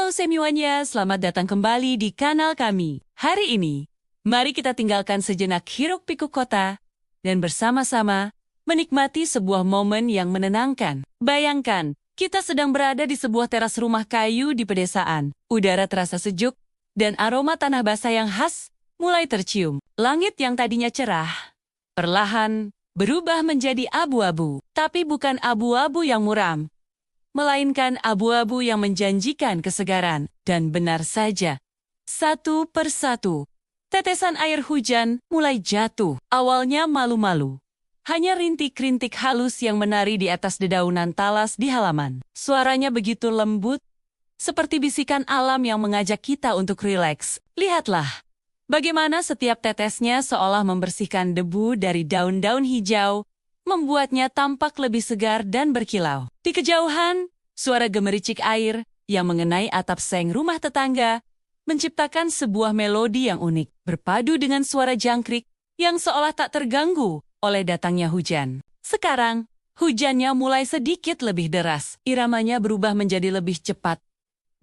Halo semuanya, selamat datang kembali di kanal kami. Hari ini, mari kita tinggalkan sejenak hiruk-pikuk kota dan bersama-sama menikmati sebuah momen yang menenangkan. Bayangkan, kita sedang berada di sebuah teras rumah kayu di pedesaan. Udara terasa sejuk dan aroma tanah basah yang khas mulai tercium. Langit yang tadinya cerah, perlahan berubah menjadi abu-abu. Tapi bukan abu-abu yang muram, melainkan abu-abu yang menjanjikan kesegaran. Dan benar saja, satu persatu, tetesan air hujan mulai jatuh. Awalnya malu-malu, hanya rintik-rintik halus yang menari di atas dedaunan talas di halaman. Suaranya begitu lembut, seperti bisikan alam yang mengajak kita untuk rileks. Lihatlah, bagaimana setiap tetesnya seolah membersihkan debu dari daun-daun hijau, membuatnya tampak lebih segar dan berkilau. Di kejauhan, suara gemericik air yang mengenai atap seng rumah tetangga menciptakan sebuah melodi yang unik, berpadu dengan suara jangkrik yang seolah tak terganggu oleh datangnya hujan. Sekarang, hujannya mulai sedikit lebih deras. Iramanya berubah menjadi lebih cepat,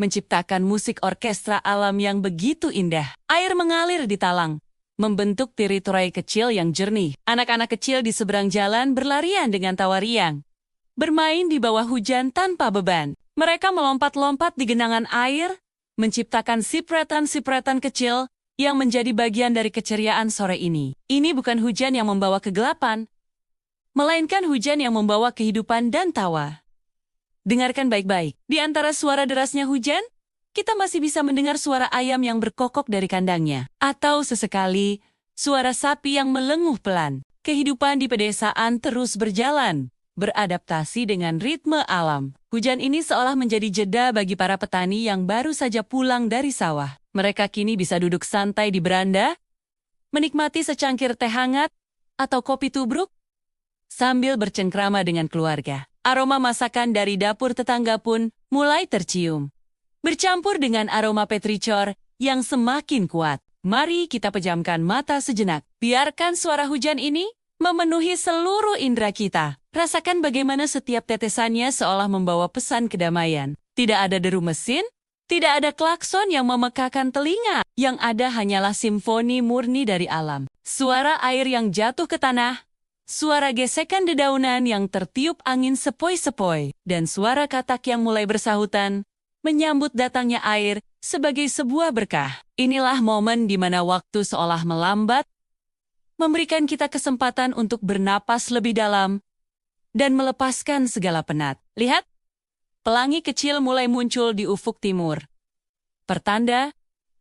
menciptakan musik orkestra alam yang begitu indah. Air mengalir di talang, membentuk teritori kecil yang jernih. Anak-anak kecil di seberang jalan berlarian dengan tawa riang, bermain di bawah hujan tanpa beban. Mereka melompat-lompat di genangan air, menciptakan sipretan-sipretan kecil yang menjadi bagian dari keceriaan sore ini. Ini bukan hujan yang membawa kegelapan, melainkan hujan yang membawa kehidupan dan tawa. Dengarkan baik-baik. Di antara suara derasnya hujan, kita masih bisa mendengar suara ayam yang berkokok dari kandangnya. Atau sesekali, suara sapi yang melenguh pelan. Kehidupan di pedesaan terus berjalan, beradaptasi dengan ritme alam. Hujan ini seolah menjadi jeda bagi para petani yang baru saja pulang dari sawah. Mereka kini bisa duduk santai di beranda, menikmati secangkir teh hangat atau kopi tubruk, sambil bercengkrama dengan keluarga. Aroma masakan dari dapur tetangga pun mulai tercium, bercampur dengan aroma petricor yang semakin kuat. Mari kita pejamkan mata sejenak. Biarkan suara hujan ini memenuhi seluruh indera kita. Rasakan bagaimana setiap tetesannya seolah membawa pesan kedamaian. Tidak ada deru mesin, tidak ada klakson yang memekakan telinga. Yang ada hanyalah simfoni murni dari alam. Suara air yang jatuh ke tanah, suara gesekan dedaunan yang tertiup angin sepoi-sepoi, dan suara katak yang mulai bersahutan menyambut datangnya air sebagai sebuah berkah. Inilah momen di mana waktu seolah melambat, memberikan kita kesempatan untuk bernapas lebih dalam dan melepaskan segala penat. Lihat, pelangi kecil mulai muncul di ufuk timur. Pertanda,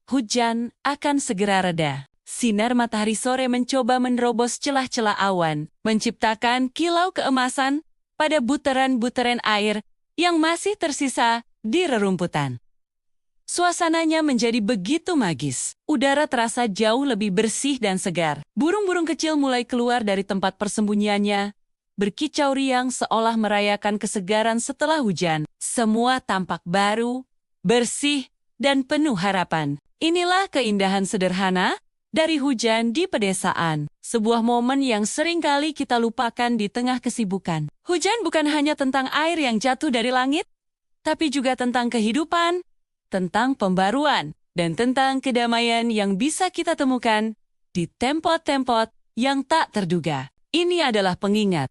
hujan akan segera reda. Sinar matahari sore mencoba menerobos celah-celah awan, menciptakan kilau keemasan pada butiran-butiran air yang masih tersisa di rerumputan. Suasananya menjadi begitu magis. Udara terasa jauh lebih bersih dan segar. Burung-burung kecil mulai keluar dari tempat persembunyiannya, berkicau riang seolah merayakan kesegaran setelah hujan. Semua tampak baru, bersih, dan penuh harapan. Inilah keindahan sederhana dari hujan di pedesaan. Sebuah momen yang seringkali kita lupakan di tengah kesibukan. Hujan bukan hanya tentang air yang jatuh dari langit, tapi juga tentang kehidupan, tentang pembaruan, dan tentang kedamaian yang bisa kita temukan di tempat-tempat yang tak terduga. Ini adalah pengingat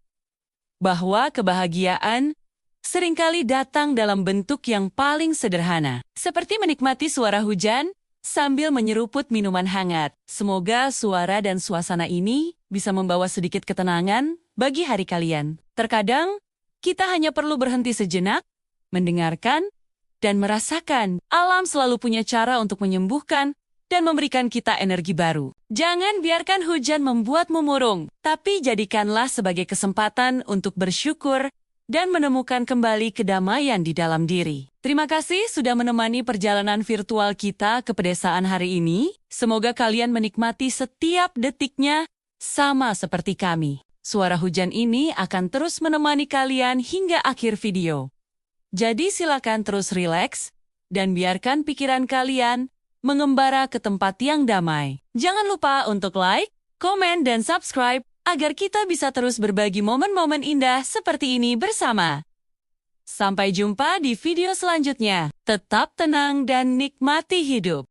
bahwa kebahagiaan seringkali datang dalam bentuk yang paling sederhana. Seperti menikmati suara hujan sambil menyeruput minuman hangat. Semoga suara dan suasana ini bisa membawa sedikit ketenangan bagi hari kalian. Terkadang, kita hanya perlu berhenti sejenak, mendengarkan, dan merasakan. Alam selalu punya cara untuk menyembuhkan dan memberikan kita energi baru. Jangan biarkan hujan membuatmu murung, tapi jadikanlah sebagai kesempatan untuk bersyukur dan menemukan kembali kedamaian di dalam diri. Terima kasih sudah menemani perjalanan virtual kita ke pedesaan hari ini. Semoga kalian menikmati setiap detiknya sama seperti kami. Suara hujan ini akan terus menemani kalian hingga akhir video. Jadi silakan terus rileks dan biarkan pikiran kalian mengembara ke tempat yang damai. Jangan lupa untuk like, komen, dan subscribe agar kita bisa terus berbagi momen-momen indah seperti ini bersama. Sampai jumpa di video selanjutnya. Tetap tenang dan nikmati hidup.